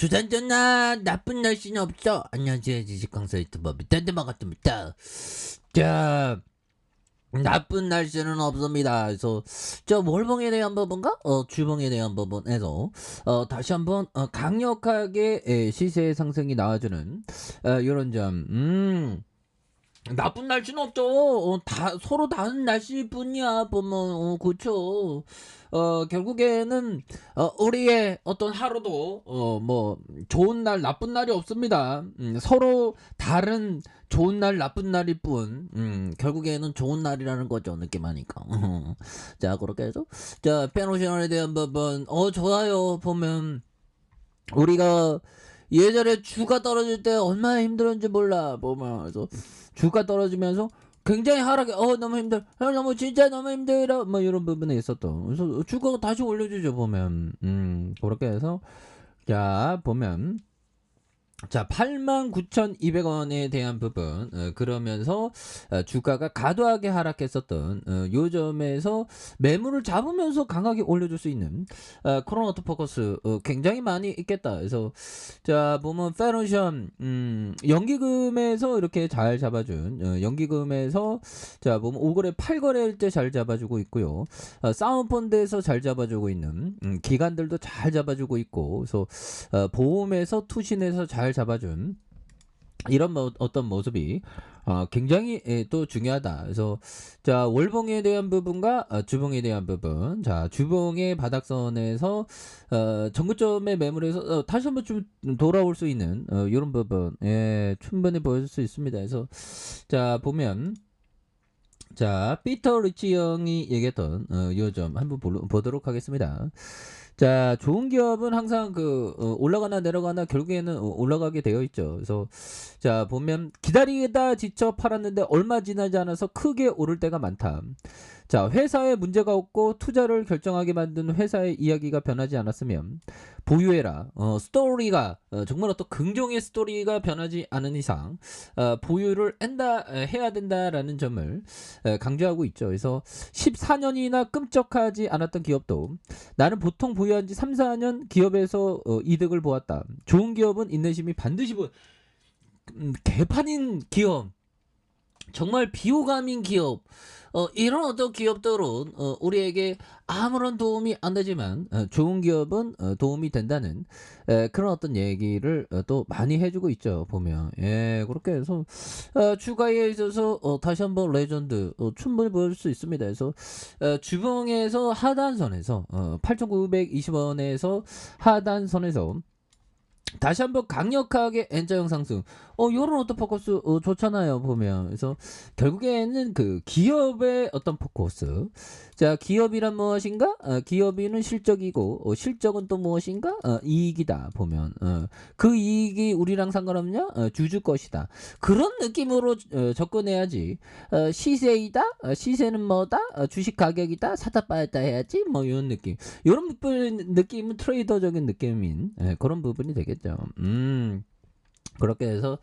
주산전나 나쁜 날씨는 없어. 안녕하세요, 지식강사 유튜버 밑단데 반갑습니다. 자, 나쁜 날씨는 없습니다. 그래서 저 월봉에 대한 부분과 주봉에 대한 부분에서 다시 한번 강력하게 시세 상승이 나와주는 이런 점. 나쁜 날씨는 없죠. 다 서로 다른 날씨뿐이야 보면. 그쵸. 결국에는 우리의 어떤 하루도 뭐 좋은 날 나쁜 날이 없습니다. 서로 다른 좋은 날 나쁜 날일 뿐. 결국에는 좋은 날이라는 거죠, 느낌하니까. 자, 그렇게 해서 자, 페노션에 대한 부분 좋아요. 보면 우리가 예전에 주가 떨어질 때 얼마나 힘들었는지 몰라 보면. 그래서 주가 떨어지면서 굉장히 하락해. 너무 힘들어. 너무 진짜 너무 힘들어. 뭐 이런 부분에 있었던. 그래서 주가가 다시 올려주죠 보면. 그렇게 해서 자 보면. 자, 89,200원에 대한 부분. 그러면서 주가가 과도하게 하락했었던 요점에서 매물을 잡으면서 강하게 올려줄 수 있는 그런 오토포커스 굉장히 많이 있겠다. 그래서 자 보면 페노션 연기금에서 이렇게 잘 잡아준 연기금에서 자 보면 5거래 8거래일 때 잘 잡아주고 있고요. 사운드펀드에서 잘 잡아주고 있는 기관들도 잘 잡아주고 있고, 그래서 보험에서 투신에서 잘 잡아준 이런 어떤 모습이 굉장히 또 중요하다. 그래서 자 월봉에 대한 부분과 주봉에 대한 부분. 자 주봉의 바닥선에서 정구점의 매물에서 다시 한번 좀 돌아올 수 있는 이런 부분 충분히 보여줄 수 있습니다. 그래서 자 보면 자 피터 리치 형이 얘기했던 요점 한번 보도록 하겠습니다. 자 좋은 기업은 항상 올라가나 내려가나 결국에는 올라가게 되어 있죠. 그래서 자 보면 기다리다 지쳐 팔았는데 얼마 지나지 않아서 크게 오를 때가 많다. 자 회사에 문제가 없고 투자를 결정하게 만든 회사의 이야기가 변하지 않았으면 보유해라. 스토리가 정말 어떤 긍정의 스토리가 변하지 않은 이상 보유를 해야 된다라는 점을 강조하고 있죠. 그래서 14년이나 끔찍하지 않았던 기업도 나는 보통 보유한 지 3, 4년 기업에서 이득을 보았다. 좋은 기업은 인내심이 반드시 개판인 기업, 정말 비호감인 기업, 이런 어떤 기업들은 우리에게 아무런 도움이 안 되지만 좋은 기업은 도움이 된다는 그런 어떤 얘기를 또 많이 해주고 있죠 보면. 그렇게 해서 주가에 있어서 다시 한번 레전드 충분히 보여줄 수 있습니다. 그래서 주봉에서 하단선에서 8,920원에서 하단선에서 다시 한번 강력하게 N자형 상승. 요런 어떤 포커스 좋잖아요 보면. 그래서 결국에는 기업의 어떤 포커스. 자 기업이란 무엇인가? 기업이는 실적이고 실적은 또 무엇인가? 이익이다 보면. 그 이익이 우리랑 상관없냐? 주주 것이다. 그런 느낌으로 접근해야지. 시세이다? 시세는 뭐다? 주식 가격이다? 사다 빠졌다 해야지. 뭐 이런 느낌. 이런 느낌은 트레이더적인 느낌인 그런 부분이 되겠죠. 그렇게 해서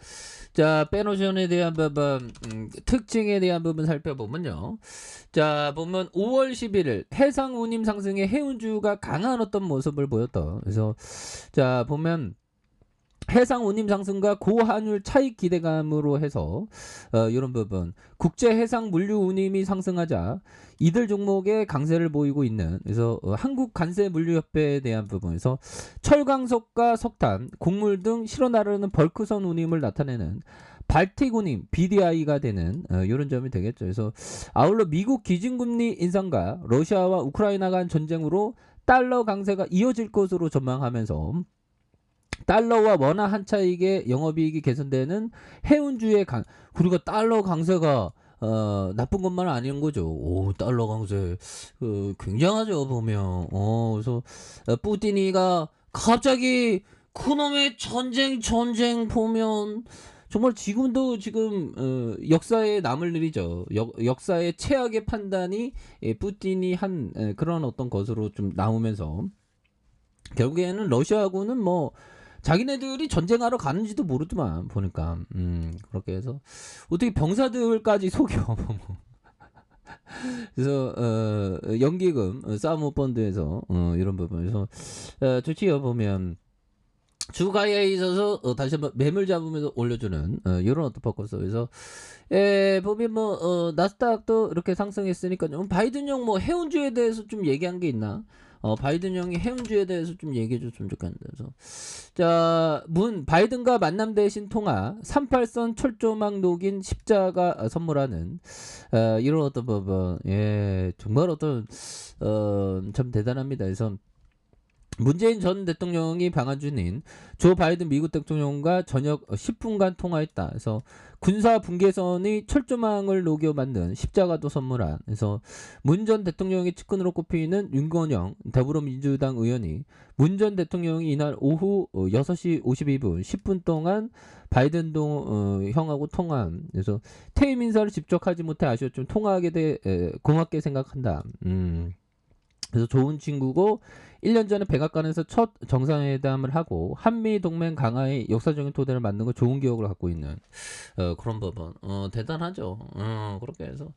자 페노션에 대한 부분, 특징에 대한 부분 살펴보면요. 자 보면 5월 11일 해상 운임 상승에 해운주가 강한 어떤 모습을 보였다. 그래서 자 보면 해상 운임 상승과 고환율 차익 기대감으로 해서 이런 부분 국제 해상 물류 운임이 상승하자 이들 종목에 강세를 보이고 있는. 그래서 한국 관세 물류협회에 대한 부분에서 철강석과 석탄, 곡물 등 실어 나르는 벌크선 운임을 나타내는 발틱 운임 BDI가 되는 이런 점이 되겠죠. 그래서 아울러 미국 기준금리 인상과 러시아와 우크라이나 간 전쟁으로 달러 강세가 이어질 것으로 전망하면서 달러와 원화 한 차익의 영업이익이 개선되는 해운주의 그리고 달러 강세가 나쁜 것만 아닌 거죠. 오, 달러 강세 굉장하죠 보면. 그래서 뿌티니가 갑자기 그놈의 전쟁 보면 정말 지금도 역사에 남을 일이죠. 역사의 최악의 판단이 뿌틴이 한 그런 어떤 것으로 좀 나오면서 결국에는 러시아하고는 뭐 자기네들이 전쟁하러 가는지도 모르더만 보니까. 그렇게 해서 어떻게 병사들까지 속여. 그래서 연기금 사모펀드에서 이런 부분에서 좋지요 보면. 주가에 있어서 다시 한번 매물 잡으면서 올려주는 이런 어떤 포커스. 그래서 보면 뭐 나스닥도 이렇게 상승했으니까 바이든형 뭐 해운주에 대해서 좀 얘기한 게 있나? 바이든 형이 해운주에 대해서 좀 얘기해 줬으면 좋겠는데. 그래서 자, 바이든과 만남 대신 통화 38선 철조망 녹인 십자가 선물하는 이런 어떤 부분. 예, 정말 어떤 참 대단합니다. 그래서 문재인 전 대통령이 방한 중인 조 바이든 미국 대통령과 저녁 10분간 통화했다. 그래서 군사 분계선이 철조망을 녹여 만든 십자가도 선물한. 그래서 문 전 대통령의 측근으로 꼽히는 윤건영 더불어민주당 의원이 문 전 대통령이 이날 오후 6시 52분 10분 동안 바이든 형하고 통화한. 그래서 퇴임 인사를 직접 하지 못해 아쉬웠지만 통화하게 돼 고맙게 생각한다. 그래서 좋은 친구고 1년 전에 백악관에서 첫 정상회담을 하고 한미 동맹 강화의 역사적인 토대를 만든 거 좋은 기억을 갖고 있는 그런 부분. 대단하죠. 그렇게 해서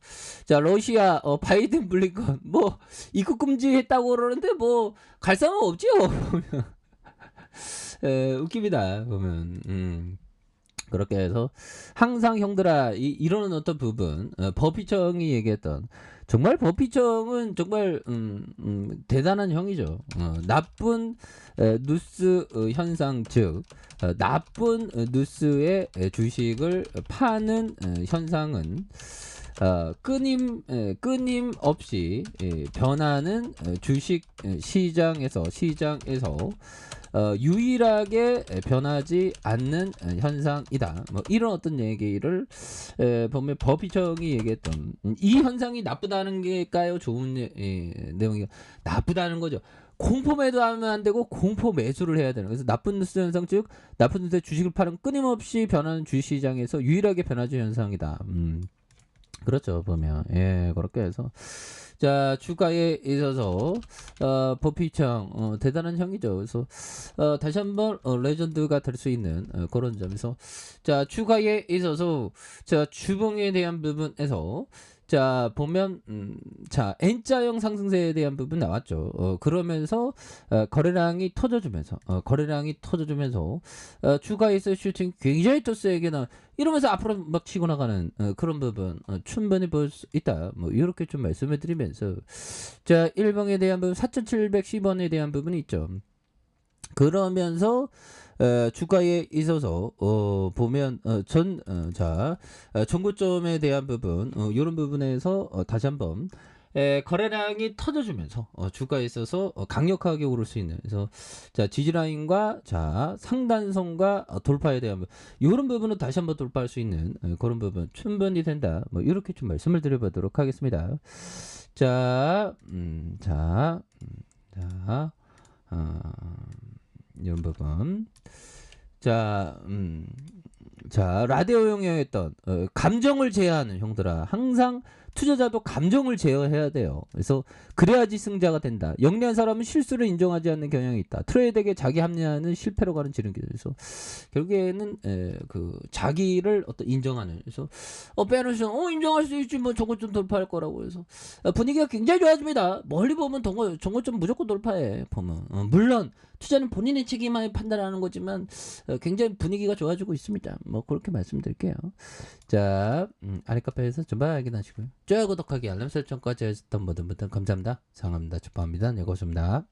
자, 러시아 바이든 블링컨 뭐 입국 금지했다고 그러는데 뭐 갈 사람 없지요. 웃깁니다. 보면. 그렇게 해서 항상 형들아 이런 어떤 부분 버피청이 얘기했던 정말 버피청은 정말 대단한 형이죠. 나쁜 뉴스 현상 즉 나쁜 뉴스의 주식을 파는 현상은 끊임없이 변하는 주식 시장에서 유일하게 변하지 않는 현상이다. 뭐 이런 어떤 얘기를 보면 버피청이 얘기했던 이 현상이 나쁘다는 게까요? 좋은 내용이 나쁘다는 거죠. 공포 매도하면 안 되고 공포 매수를 해야 되는. 그래서 나쁜 뉴스 현상 즉 나쁜 뉴스의 주식을 파는 끊임없이 변하는 주시장에서 유일하게 변하지 현상이다. 그렇죠. 보면 그렇게 해서 자, 주가에 있어서 버피청 대단한 형이죠. 그래서 다시 한번 레전드가 될 수 있는 그런 점에서 자, 주가에 있어서 자, 주봉에 대한 부분에서 자, 보면 자, N자형 상승세에 대한 부분 나왔죠. 그러면서 거래량이 터져주면서 주가에서 슈팅 굉장히 또 세게 나 이러면서 앞으로 막 치고 나가는 그런 부분 충분히 볼 수 있다. 뭐 이렇게 좀 말씀을 드리면서 자, 일봉에 대한 부분 4,710원에 대한 부분이 있죠. 그러면서 주가에 있어서 보면 전고점에 대한 부분 이런 부분에서 다시 한번 거래량이 터져주면서 주가에 있어서 강력하게 오를 수 있는. 그래서 자, 지지라인과 자, 상단선과 돌파에 대한 부분 이런 부분은 다시 한번 돌파할 수 있는 그런 부분 충분히 된다. 뭐 이렇게 좀 말씀을 드려보도록 하겠습니다. 자, 이런 부분. 자, 라디오 용어였던 감정을 제어하는 형들아. 항상 투자자도 감정을 제어해야 돼요. 그래서 그래야지 승자가 된다. 영리한 사람은 실수를 인정하지 않는 경향이 있다. 트레이드에게 자기 합리화는 실패로 가는 지름길. 그래서 결국에는 그 자기를 어떤 인정하는. 그래서 빼놓으시면 인정할 수 있지 뭐 저거 좀 돌파할 거라고. 그래서 분위기가 굉장히 좋아집니다. 멀리 보면 저거 좀 무조건 돌파해. 보면 물론 투자는 본인의 책임하에 판단하는 거지만 굉장히 분위기가 좋아지고 있습니다. 뭐 그렇게 말씀드릴게요. 자, 아래 카페에서 좀 확인하시고요. 좋아요, 구독하기, 알람 설정까지 해주셨던 모든 분들 감사합니다. 사랑합니다. 축복합니다. 네, 고맙습니다.